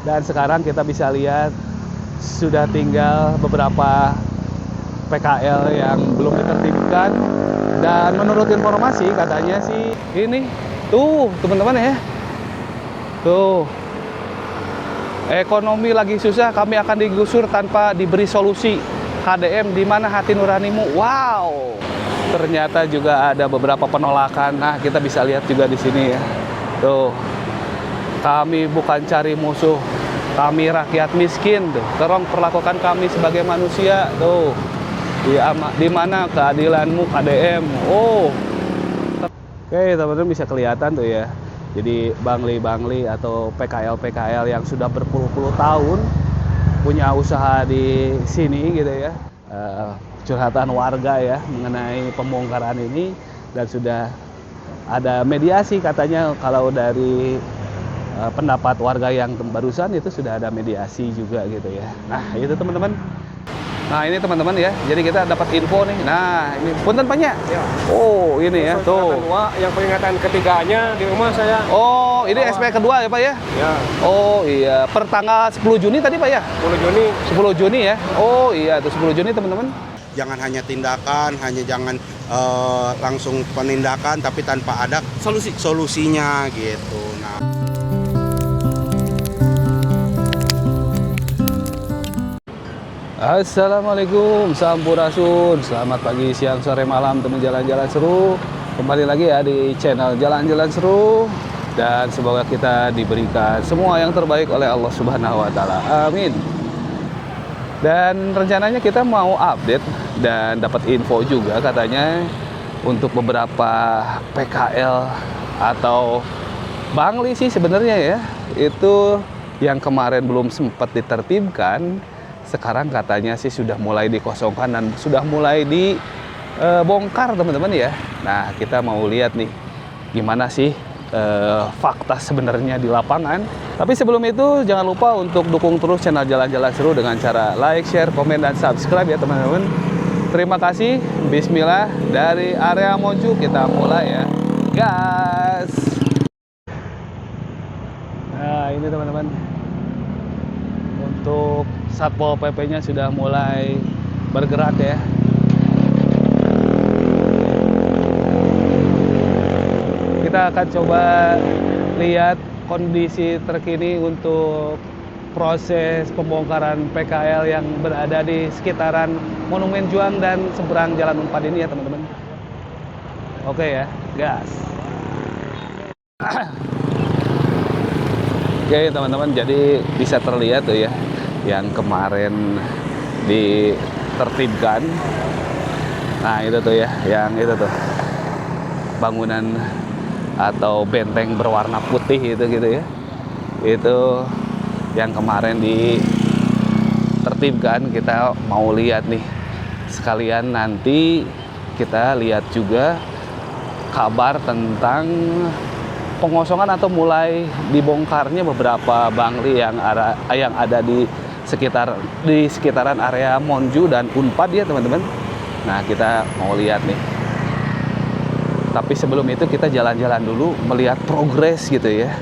Dan sekarang kita bisa lihat sudah tinggal beberapa PKL yang belum ditertibkan. Dan menurut informasi katanya sih ini tuh teman-teman ya, tuh ekonomi lagi susah, kami akan digusur tanpa diberi solusi. KDM di mana hati nuranimu? Wow, ternyata juga ada beberapa penolakan. Nah, kita bisa lihat juga di sini ya. Tuh, kami bukan cari musuh, kami rakyat miskin. Tuh, tolong perlakukan kami sebagai manusia. Tuh, di mana keadilanmu KDM? Oh, oke teman-teman bisa kelihatan tuh ya. Jadi bangli-bangli atau PKL-PKL yang sudah berpuluh-puluh tahun punya usaha di sini gitu ya. Curhatan warga ya mengenai pembongkaran ini, dan sudah ada mediasi katanya. Kalau dari pendapat warga yang barusan itu sudah ada mediasi juga gitu ya. Nah itu teman-teman. Nah ini teman-teman ya, jadi kita dapat info nih. Nah ini punten Paknya. Ya. Oh ini ya tuh. Yang peringatan ketiganya di rumah saya. Oh ini SP kedua ya Pak ya? Ya. Oh iya, per tanggal 10 Juni tadi Pak ya? 10 Juni. 10 Juni ya? Oh iya, itu 10 Juni teman-teman. Jangan hanya tindakan, jangan langsung penindakan, tapi tanpa ada solusinya gitu. Nah. Assalamualaikum, sampurasun. Selamat pagi, siang, sore, malam, teman jalan-jalan seru. Kembali lagi ya di channel Jalan-Jalan Seru. Dan semoga kita diberikan semua yang terbaik oleh Allah Subhanahu wa Ta'ala. Amin. Dan rencananya kita mau update dan dapat info juga katanya untuk beberapa PKL atau bangli sih sebenarnya ya. Itu yang kemarin belum sempat ditertibkan, sekarang katanya sih sudah mulai dikosongkan dan sudah mulai dibongkar teman-teman ya. Nah kita mau lihat nih gimana sih fakta sebenarnya di lapangan. Tapi sebelum itu jangan lupa untuk dukung terus channel Jalan-Jalan Seru dengan cara like, share, komen, dan subscribe ya teman-teman. Terima kasih. Bismillah, dari area Monju kita mulai ya. Gas. Nah ini teman-teman, untuk Satpol PP-nya sudah mulai bergerak ya. Kita akan coba lihat kondisi terkini untuk proses pembongkaran PKL yang berada di sekitaran Monumen Juang dan seberang Jalan Unpad ini ya teman-teman. Oke ya, gas. Oke teman-teman, jadi bisa terlihat tuh ya yang kemarin ditertibkan. Nah itu tuh ya, yang itu tuh bangunan atau benteng berwarna putih itu gitu ya. Itu yang kemarin ditertibkan. Kita mau lihat nih, sekalian nanti kita lihat juga kabar tentang pengosongan atau mulai dibongkarnya beberapa bangli yang ada di sekitaran area Monju dan Unpad ya teman-teman. Nah kita mau lihat nih. Tapi sebelum itu kita jalan-jalan dulu melihat progres gitu ya.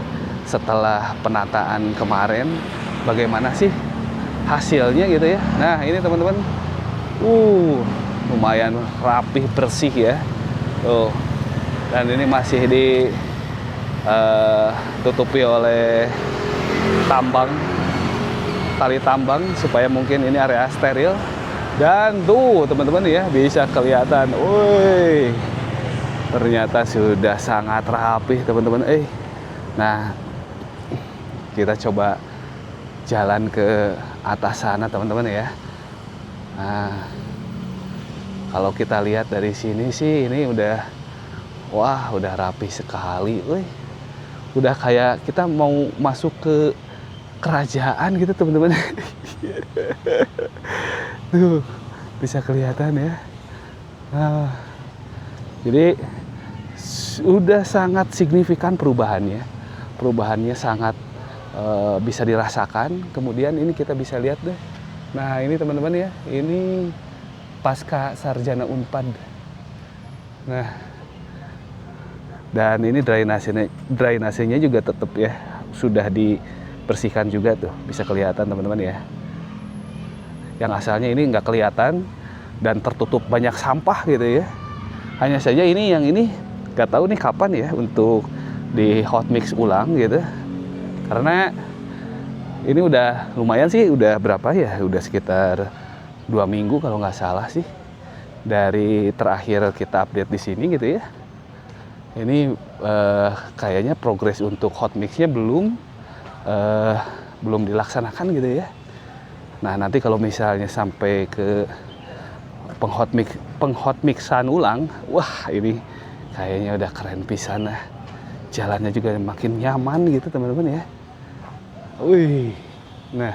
Setelah penataan kemarin, bagaimana sih hasilnya gitu ya. Nah ini teman-teman, lumayan rapih bersih ya. Tuh. Dan ini masih tutupi oleh tali tambang supaya mungkin ini area steril. Dan tuh teman-teman ya bisa kelihatan, ternyata sudah sangat rapih teman-teman. Nah kita coba jalan ke atas sana teman-teman ya. Nah kalau kita lihat dari sini sih ini udah rapih sekali. Udah kayak kita mau masuk ke kerajaan gitu teman-teman. Tuh bisa kelihatan ya. Nah, jadi sudah sangat signifikan perubahannya. Perubahannya sangat bisa dirasakan. Kemudian ini kita bisa lihat deh. Nah ini teman-teman ya, ini pasca sarjana Unpad. Nah dan ini drainasenya juga tetap ya sudah bersihkan juga tuh, bisa kelihatan teman-teman ya. Yang asalnya ini nggak kelihatan dan tertutup banyak sampah gitu ya. Hanya saja ini yang ini nggak tahu nih kapan ya untuk di hot mix ulang gitu. Karena ini udah lumayan sih, udah berapa ya? Udah sekitar 2 minggu kalau nggak salah sih dari terakhir kita update di sini gitu ya. Ini kayaknya progres untuk hot mixnya belum dilaksanakan gitu ya. Nah nanti kalau misalnya sampai ke penghot mixan ulang, wah ini kayaknya udah keren pisan lah. Jalannya juga makin nyaman gitu teman-teman ya. Wih, nah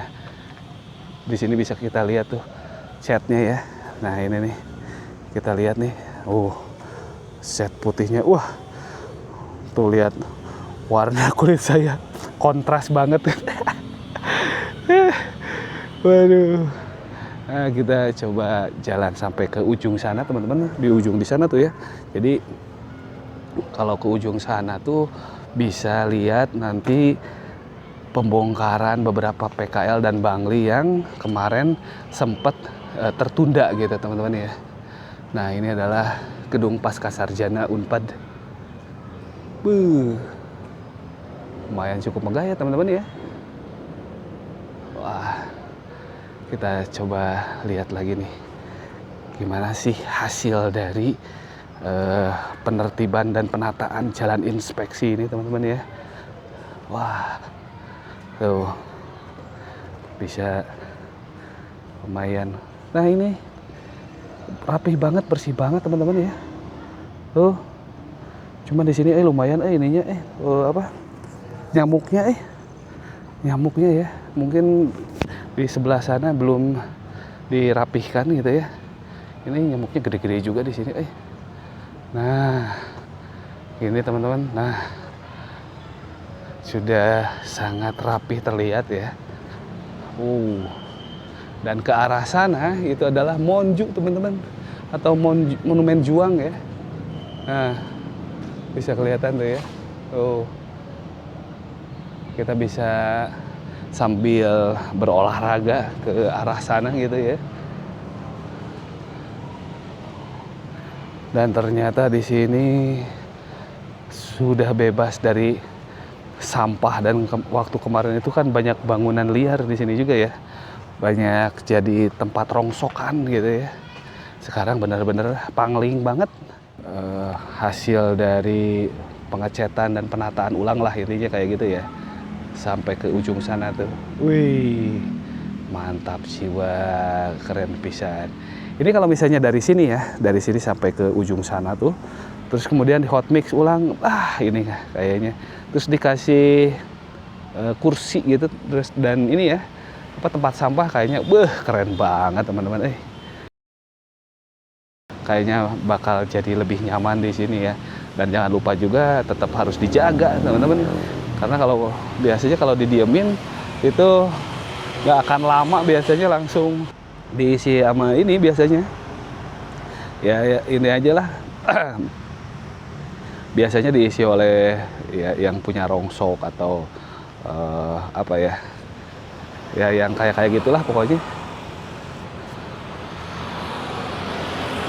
di sini bisa kita lihat tuh catnya ya. Nah ini nih kita lihat nih, set putihnya, wah tuh lihat warna kulit saya kontras banget. Waduh. Nah, kita coba jalan sampai ke ujung sana teman-teman, di ujung di sana tuh ya. Jadi kalau ke ujung sana tuh bisa lihat nanti pembongkaran beberapa PKL dan Bangli yang kemarin sempat tertunda gitu teman-teman ya. Nah ini adalah gedung Pascasarjana Unpad. Lumayan cukup megah ya teman-teman ya. Wah, kita coba lihat lagi nih gimana sih hasil dari penertiban dan penataan jalan inspeksi ini teman-teman ya. Wah, tuh bisa lumayan. Nah ini rapih banget, bersih banget teman-teman ya. Tuh cuma di sini lumayan ininya nyamuknya ya, mungkin di sebelah sana belum dirapihkan gitu ya. Ini nyamuknya gede-gede juga di sini. Nah, ini teman-teman. Nah, sudah sangat rapih terlihat ya. Dan ke arah sana itu adalah Monju teman-teman, atau Monumen Juang ya. Nah, bisa kelihatan tuh ya. Kita bisa sambil berolahraga ke arah sana gitu ya. Dan ternyata di sini sudah bebas dari sampah, dan waktu kemarin itu kan banyak bangunan liar di sini juga ya. Banyak jadi tempat rongsokan gitu ya. Sekarang benar-benar pangling banget. Hasil dari pengecetan dan penataan ulang lah intinya kayak gitu ya. Sampai ke ujung sana tuh. Wih, mantap jiwa, keren pisan. Ini kalau misalnya dari sini ya, dari sini sampai ke ujung sana tuh, terus kemudian di hot mix ulang, ini kayaknya, terus dikasih kursi gitu, terus dan ini ya, tempat sampah kayaknya, keren banget teman-teman. Kayaknya bakal jadi lebih nyaman di sini ya. Dan jangan lupa juga tetap harus dijaga teman-teman. Karena biasanya kalau didiemin itu nggak akan lama, biasanya langsung diisi sama ini biasanya. Ya ini aja lah. Biasanya diisi oleh ya yang punya rongsok atau ya yang kayak gitulah pokoknya.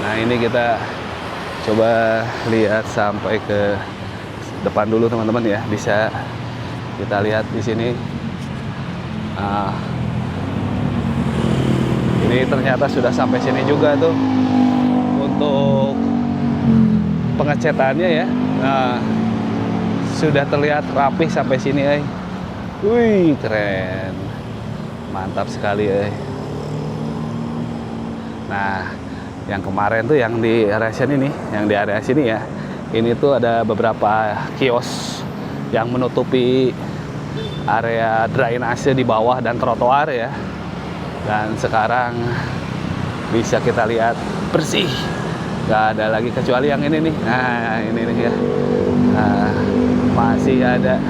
Nah ini kita coba lihat sampai ke depan dulu teman-teman ya, bisa kita lihat di sini. Ini ternyata sudah sampai sini juga tuh untuk pengecatannya ya. Nah, sudah terlihat rapih sampai sini, Wih, keren. Mantap sekali, Nah, yang kemarin tuh yang di area sini ya. Ini tuh ada beberapa kios yang menutupi area drainase di bawah dan trotoar ya. Dan sekarang bisa kita lihat bersih, nggak ada lagi kecuali yang ini nih. Nah ini nih ya, masih ada.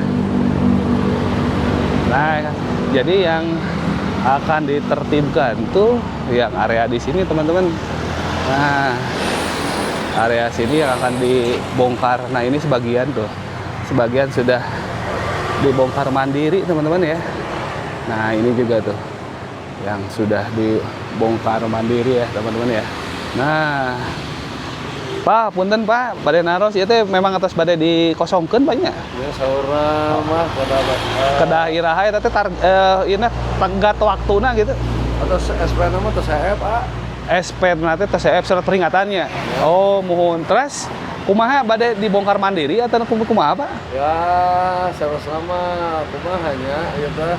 Nah jadi yang akan ditertibkan tuh yang area di sini teman-teman. Nah area sini yang akan dibongkar. Nah ini sebagian tuh, sebagian sudah dibongkar mandiri teman-teman ya. Nah ini juga tuh yang sudah dibongkar mandiri ya teman-teman ya. Nah Pak, punten Pak, badai naros itu memang atas badai dikosongkeun banyak. Ya saurna mah Kedah iraha eta teh ieu tenggat waktuna gitu. atau SP nama atau CF Pak. SP nanti TCF surat peringatannya. Oh, mohon. Terus kumaha badai dibongkar mandiri atau kumaha Pak? Ya sama-sama kumahanya ieu teh.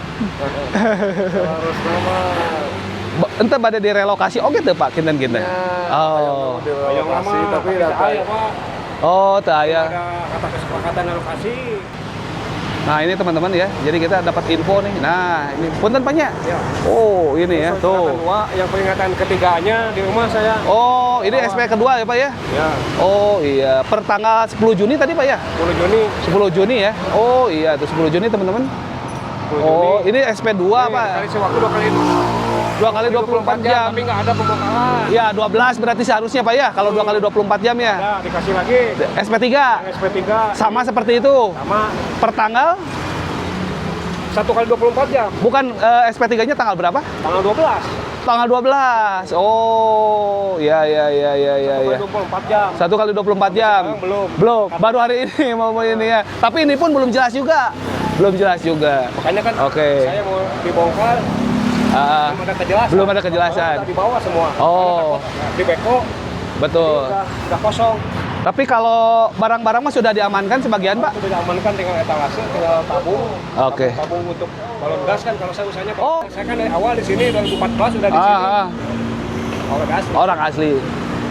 Harus nama Ente badai direlokasi oke teu Pak kinten-kinten. Oh. direlokasi tapi data Oh, teu aya. ada kata kesepakatan relokasi. Nah, ini teman-teman ya. Jadi kita dapat info nih. Nah, ini punten Pak nya. Ya. Oh, ini ya, tuh. Yang peringatan ketiganya di rumah saya. Oh, ini SP kedua ya Pak ya? Ya, Oh iya, per tanggal 10 Juni tadi Pak ya? 10 Juni. 10 Juni ya? Oh iya, itu 10 Juni teman-teman. 10 Oh, Juni. ini SP2 Pak. Kali sewaktu 2 kali 2 kali 24 jam. tapi nggak ada pembongkaran. Ya, 12 berarti seharusnya Pak ya, kalau 2 kali 24 jam ya. Ada dikasih lagi. SP3 Yang SP3 sama seperti itu. sama Per tanggal 1 kali 24 jam. bukan SP3-nya tanggal berapa? Tanggal 12. Tanggal 12. Oh, ya ya ya ya ya 1 ya. kali 24 jam. 1 kali 24 jam. Sekarang belum. Belum. Baru hari ini mau ini ya. Tapi ini pun belum jelas juga. Belum jelas juga. Makanya kan Oke. saya mau dibongkar Ah, belum ada kejelasan. belum ada kejelasan. Udah dibawa semua. Oh. Karena takut di beko betul. udah kosong. Tapi kalau barang-barang mah sudah diamankan sebagian, Pak? Sudah diamankan tinggal etalase, tinggal tabung. Oke. Tabung untuk balon gas kan kalau saya usahanya. Oh. Saya kan dari awal di sini 2014 sudah di sini. Balon gas. Orang asli.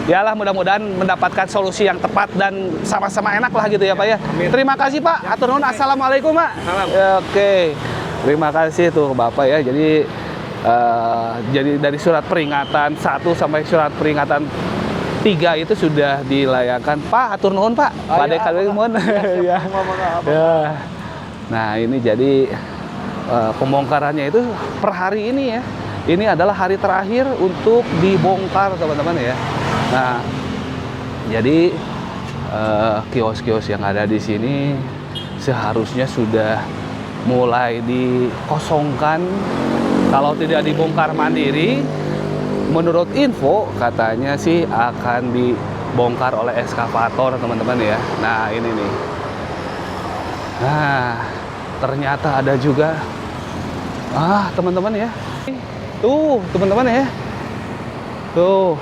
Yalah, mudah-mudahan mendapatkan solusi yang tepat dan sama-sama enak lah gitu ya Pak ya. Amin. Terima kasih Pak. Atur nuhun. Assalamualaikum Pak. Salam. Ya, oke. Terima kasih tuh Bapak ya. Jadi dari surat peringatan 1 sampai surat peringatan 3 itu sudah dilayangkan. Pak, atur nuhun Pak. Badai kali nuhun. Ya. Ya. Nah, ini jadi pembongkarannya itu per hari ini ya. Ini adalah hari terakhir untuk dibongkar teman-teman ya. Nah, jadi kios-kios yang ada di sini seharusnya sudah mulai dikosongkan. Kalau tidak dibongkar mandiri, menurut info katanya sih akan dibongkar oleh ekskavator teman-teman ya. Nah ini nih. Nah ternyata ada juga. Teman-teman ya. Tuh teman-teman ya. Tuh.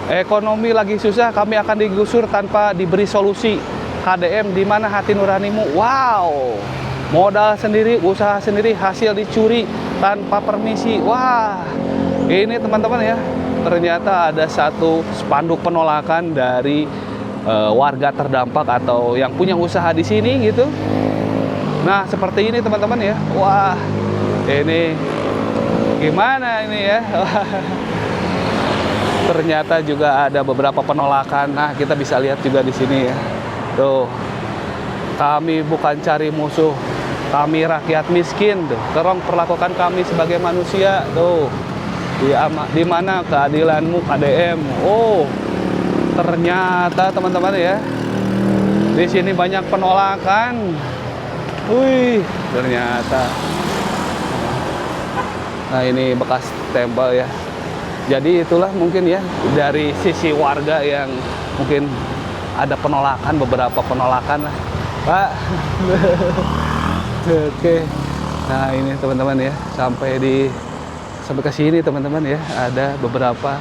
Ekonomi lagi susah, kami akan digusur tanpa diberi solusi. KDM di mana hati nuranimu? Wow. Modal sendiri, usaha sendiri, hasil dicuri tanpa permisi. Wah, ini teman-teman ya, ternyata ada satu spanduk penolakan dari warga terdampak atau yang punya usaha di sini gitu. Nah, seperti ini teman-teman ya. Wah, ini gimana ini ya? Ternyata juga ada beberapa penolakan. Nah, kita bisa lihat juga di sini ya. Tuh, kami bukan cari musuh. Kami rakyat miskin, tuh. Tolong perlakukan kami sebagai manusia, tuh. Di mana keadilanmu KDM? Oh, ternyata teman-teman ya, di sini banyak penolakan. Wih, ternyata. Nah ini bekas tempel ya. Jadi itulah mungkin ya dari sisi warga yang mungkin ada penolakan, beberapa penolakan lah, Pak. Oke, nah ini teman-teman ya, sampai ke sini teman-teman ya, ada beberapa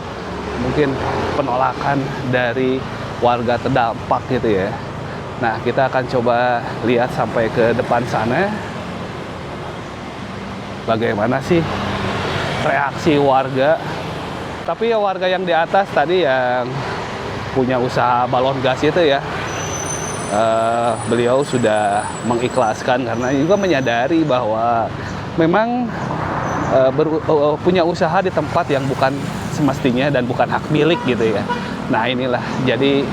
mungkin penolakan dari warga terdampak gitu ya. Nah kita akan coba lihat sampai ke depan sana, bagaimana sih reaksi warga. Tapi ya warga yang di atas tadi yang punya usaha balon gas itu ya, beliau sudah mengikhlaskan karena juga menyadari bahwa memang punya usaha di tempat yang bukan semestinya dan bukan hak milik gitu ya. Nah inilah jadi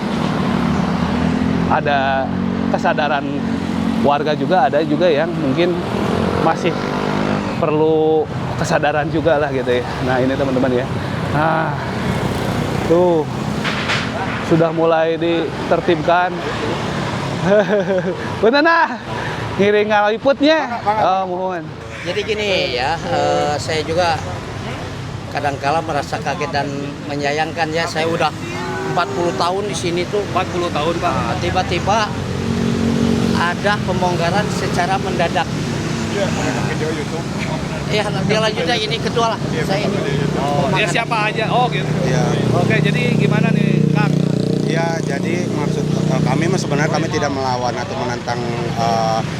ada kesadaran warga juga, ada juga yang mungkin masih perlu kesadaran juga lah gitu ya. Nah ini teman-teman ya. Nah tuh sudah mulai ditertibkan. Bener nah, ngiring ngaliputnya. Oh, mohon. Jadi gini ya, saya juga kadangkala merasa kaget dan menyayangkan ya. Saya udah 40 tahun di sini tuh. 40 tahun Pak. Tiba-tiba ada pembongkaran secara mendadak. Iya, video YouTube. Iya, dia lanjutnya ini ketua lah. Saya ini. Oh, dia siapa aja? Oh gitu. Ya. Oke, jadi gimana nih Kang? Ya, jadi maksud kami sebenarnya kami tidak melawan atau menentang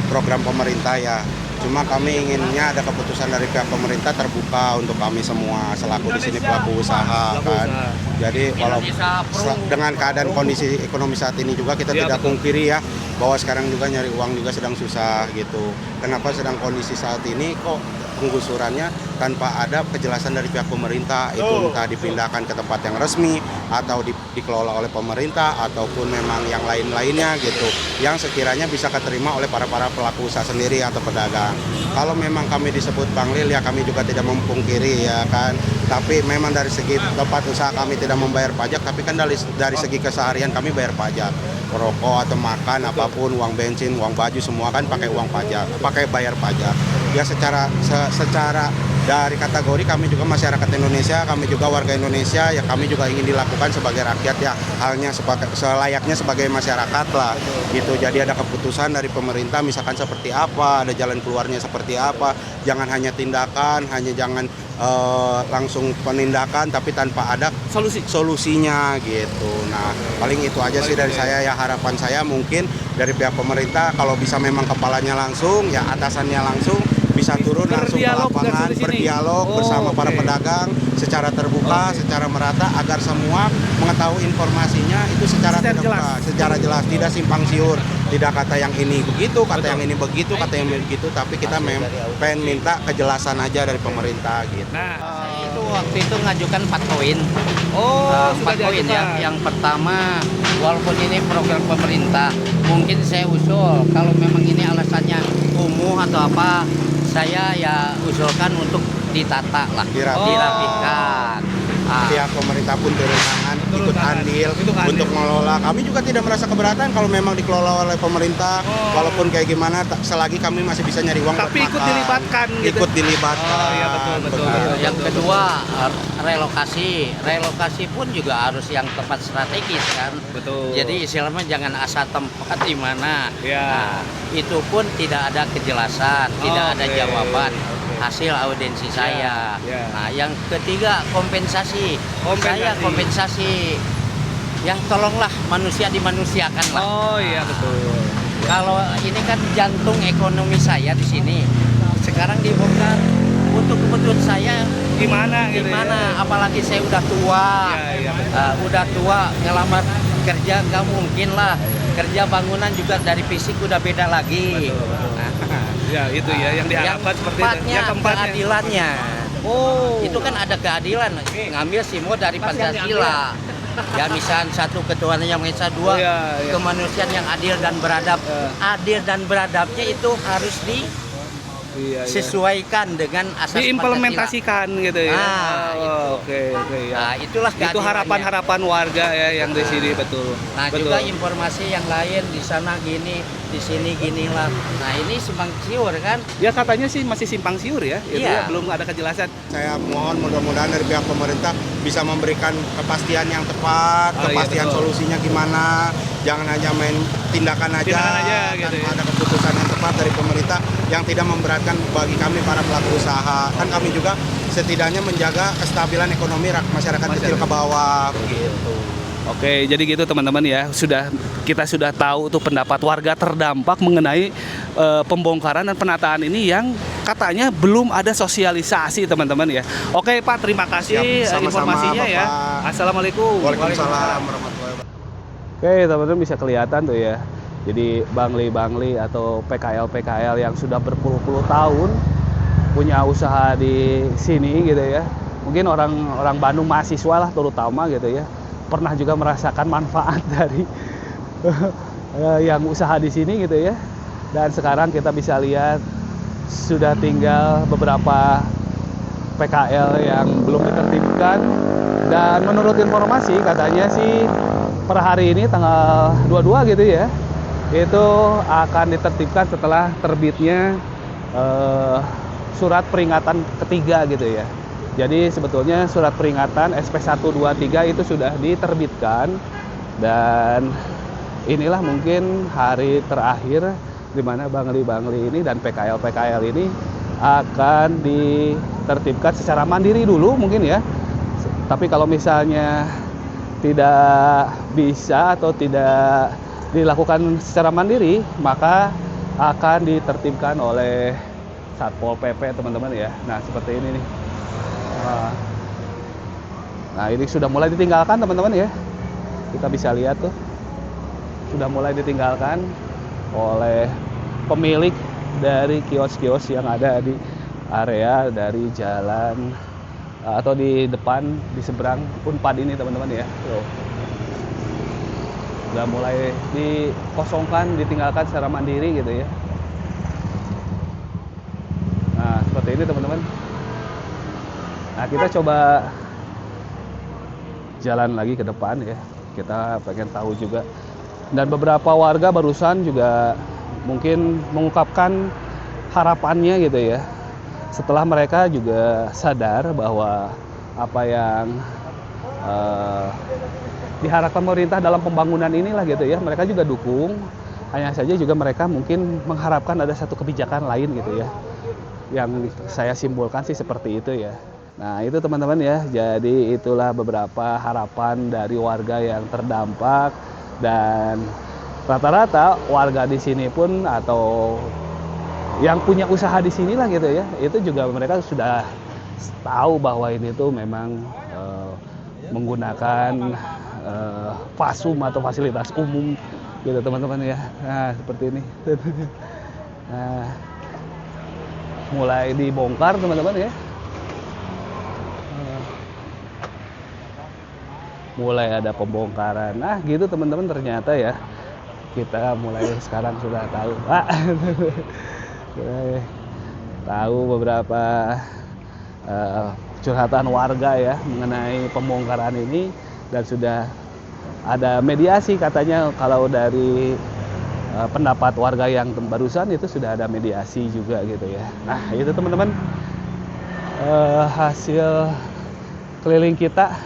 program pemerintah ya. Cuma kami inginnya ada keputusan dari pihak pemerintah terbuka untuk kami semua selaku di sini pelaku usaha kan. Jadi kalau dengan keadaan kondisi ekonomi saat ini juga kita tidak pungkiri ya bahwa sekarang juga nyari uang juga sedang susah gitu. Kenapa sedang kondisi saat ini kok penggusurannya tanpa ada kejelasan dari pihak pemerintah, itu entah dipindahkan ke tempat yang resmi atau dikelola oleh pemerintah ataupun memang yang lain-lainnya gitu, yang sekiranya bisa keterima oleh para pelaku usaha sendiri atau pedagang. Kalau memang kami disebut Banglil ya kami juga tidak memungkiri ya kan, tapi memang dari segi tempat usaha kami tidak membayar pajak, tapi kan dari segi keseharian kami bayar pajak, rokok atau makan apapun, uang bensin, uang baju semua kan pakai uang pajak, pakai bayar pajak. Ya secara dari kategori kami juga masyarakat Indonesia, kami juga warga Indonesia, ya kami juga ingin dilakukan sebagai rakyat ya, halnya selayaknya sebagai masyarakat lah gitu. Jadi ada keputusan dari pemerintah misalkan seperti apa, ada jalan keluarnya seperti apa, jangan hanya tindakan, jangan langsung penindakan tapi tanpa ada solusinya gitu. Nah paling itu aja sih dari saya ya, harapan saya mungkin dari pihak pemerintah kalau bisa memang kepalanya langsung ya atasannya langsung bisa turun langsung ke lapangan, berdialog bersama para pedagang secara terbuka, secara merata agar semua mengetahui informasinya itu secara jelas, tidak simpang siur, tidak kata yang ini begitu, kata yang ini begitu, kata yang ini begitu, tapi kita pengen minta kejelasan aja dari pemerintah gitu. Nah, itu waktu itu ngajukan 4 poin. Oh, 4 poin ya. Yang pertama, walaupun ini program pemerintah, mungkin saya usul kalau memang ini alasannya kumuh atau apa, saya ya usulkan untuk ditata lah, dirapikan. Pihak pemerintah pun turun tangan, ikut andil untuk mengelola. Kami juga tidak merasa keberatan kalau memang dikelola oleh pemerintah, walaupun kayak gimana, selagi kami masih bisa nyari uang. Tapi ikut dilibatkan gitu. Ikut dilibatkan. Oh iya betul. Yang kedua, relokasi pun juga harus yang tempat strategis kan. Betul. Jadi istilahnya jangan asal tempat di mana. Ya. Nah, itu pun tidak ada kejelasan, tidak ada jawaban hasil audiensi saya. Nah, yang ketiga kompensasi. Saya kompensasi. Ya tolonglah manusia dimanusiakan lah. Oh iya betul. Kalau ini kan jantung ekonomi saya di sini. Sekarang dibongkar. Untuk kebutuhan saya Gimana gitu? Apalagi saya udah tua. Udah tua, ngelamar kerja nggak mungkin lah. Kerja bangunan juga dari fisik udah beda lagi. Ya itu ya yang diharapkan seperti itu. Ya tempatnya. Keadilannya. Oh, itu kan ada keadilan. Ngambil simbol dari Pancasila. Ya misal satu ketuhanan yang Maha Esa, dua kemanusiaan yang adil dan beradab. Adil dan beradabnya itu harus disesuaikan dengan asas diimplementasikan Pancasila. Gitu ya. Oke ya. Nah, itulah itu harapan-harapan warga ya yang di sini betul. Nah, juga informasi yang lain di sana gini, di sini ginilah. Nah, ini simpang siur kan? Ya katanya sih masih simpang siur ya. Itu ya, belum ada kejelasan. Saya mohon mudah-mudahan dari pihak pemerintah bisa memberikan kepastian yang tepat, kepastian solusinya gimana. Jangan hanya main tindakan aja gitu tanpa ya. ada keputusan yang tepat dari pemerintah yang tidak memberatkan bagi kami para pelaku usaha. Kan kami juga setidaknya menjaga kestabilan ekonomi masyarakat kecil ke bawah begitu. Oke, jadi gitu teman-teman ya. Kita sudah tahu tuh pendapat warga terdampak mengenai pembongkaran dan penataan ini yang katanya belum ada sosialisasi teman-teman ya. Oke Pak, terima kasih informasinya ya. Assalamualaikum. Waalaikumsalam warahmatullahi wabarakatuh. Oke teman-teman, bisa kelihatan tuh ya. Jadi Bangli atau PKL yang sudah berpuluh-puluh tahun punya usaha di sini gitu ya. Mungkin orang Bandung mahasiswa lah terutama gitu ya. Pernah juga merasakan manfaat dari yang usaha di sini gitu ya. Dan sekarang kita bisa lihat sudah tinggal beberapa PKL yang belum ditertibkan. Dan menurut informasi katanya sih per hari ini tanggal 22 gitu ya, itu akan ditertibkan setelah terbitnya surat peringatan ketiga gitu ya. Jadi sebetulnya surat peringatan SP123 itu sudah diterbitkan, dan inilah mungkin hari terakhir di mana Bangli-Bangli ini dan PKL-PKL ini akan ditertibkan secara mandiri dulu mungkin ya. Tapi kalau misalnya tidak bisa atau tidak dilakukan secara mandiri, maka akan ditertibkan oleh Satpol PP teman-teman ya. Nah seperti ini nih. Nah ini sudah mulai ditinggalkan teman-teman ya. Kita bisa lihat tuh, sudah mulai ditinggalkan oleh pemilik dari kios-kios yang ada di area dari jalan atau di depan di seberang Unpad ini teman-teman ya. Tuh. Sudah mulai dikosongkan, ditinggalkan secara mandiri gitu ya. Nah seperti ini teman-teman. Nah kita coba jalan lagi ke depan ya, kita pengen tahu juga. Dan beberapa warga barusan juga mungkin mengungkapkan harapannya gitu ya, setelah mereka juga sadar bahwa apa yang diharapkan pemerintah dalam pembangunan inilah gitu ya, mereka juga dukung. Hanya saja juga mereka mungkin mengharapkan ada satu kebijakan lain gitu ya, yang saya simpulkan sih seperti itu ya. Nah itu teman-teman ya, jadi itulah beberapa harapan dari warga yang terdampak, dan rata-rata warga di sini pun atau yang punya usaha di sini lah gitu ya, itu juga mereka sudah tahu bahwa ini tuh memang menggunakan fasum atau fasilitas umum gitu teman-teman ya. Nah seperti ini. Nah, mulai dibongkar teman-teman ya. Mulai ada pembongkaran. Nah gitu teman-teman, ternyata ya kita mulai sekarang sudah tahu. Tahu beberapa curhatan warga ya mengenai pembongkaran ini, dan sudah ada mediasi katanya. Kalau dari pendapat warga yang barusan itu sudah ada mediasi juga gitu ya. Nah itu teman-teman hasil keliling kita.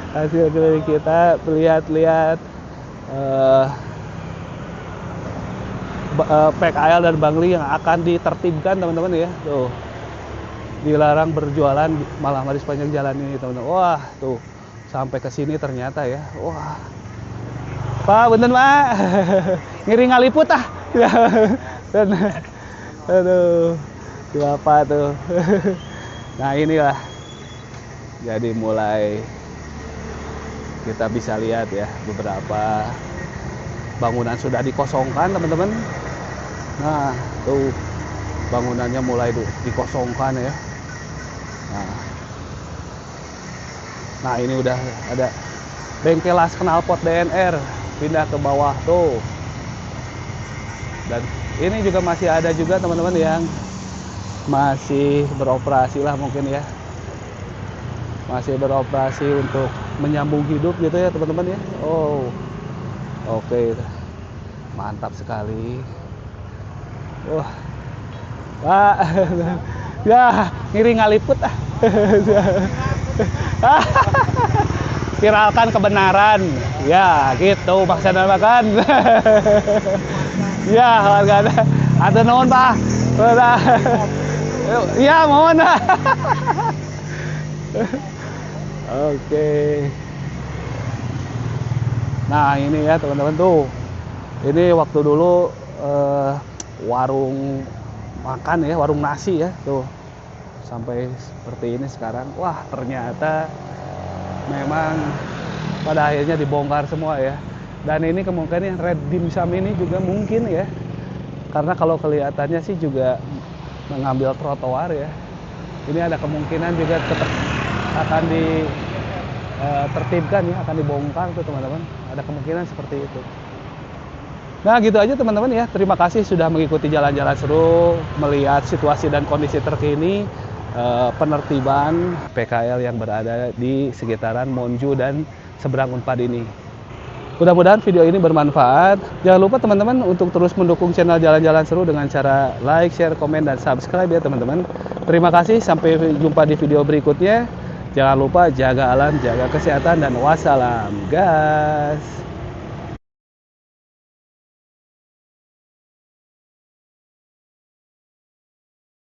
Hasil keliling kita, lihat-lihat PKL dan Bangli yang akan ditertibkan teman-teman ya. Tuh, dilarang berjualan malam hari sepanjang jalan ini teman-teman. Wah tuh, sampai ke sini ternyata ya. Wah, Pak, benten Pak, ngiri ngaliput ah. Aduh, apa tuh. Nah inilah, jadi mulai kita bisa lihat ya, beberapa bangunan sudah dikosongkan teman-teman. Nah tuh, bangunannya mulai dikosongkan ya. Nah ini udah ada bengkelas knalpot DNR pindah ke bawah tuh. Dan ini juga masih ada juga teman-teman yang masih beroperasi lah mungkin ya. Masih beroperasi untuk menyambung hidup gitu ya teman-teman ya. Oh, oke. Mantap sekali. Wah, Pak, ya ngiri ngaliput ah. Viralkan kebenaran, ya gitu maksudnya makan. Ya warga ada nuhun Pak. Ya mohon. Oke. Nah ini ya teman-teman tuh, ini waktu dulu warung makan ya, warung nasi ya tuh, sampai seperti ini sekarang. Wah ternyata memang pada akhirnya dibongkar semua ya. Dan ini kemungkinan Red Dimsum ini juga mungkin ya, karena kalau kelihatannya sih juga mengambil trotoar ya. Ini ada kemungkinan juga tetap akan ditertibkan ya, akan dibongkar tuh teman-teman. Ada kemungkinan seperti itu. Nah gitu aja teman-teman ya. Terima kasih sudah mengikuti jalan-jalan seru, melihat situasi dan kondisi terkini penertiban PKL yang berada di sekitaran Monju dan seberang Unpad ini. Mudah-mudahan video ini bermanfaat. Jangan lupa teman-teman untuk terus mendukung channel Jalan-Jalan Seru dengan cara like, share, komen, dan subscribe ya teman-teman. Terima kasih, sampai jumpa di video berikutnya. Jangan lupa jaga alam, jaga kesehatan, dan wassalam, guys.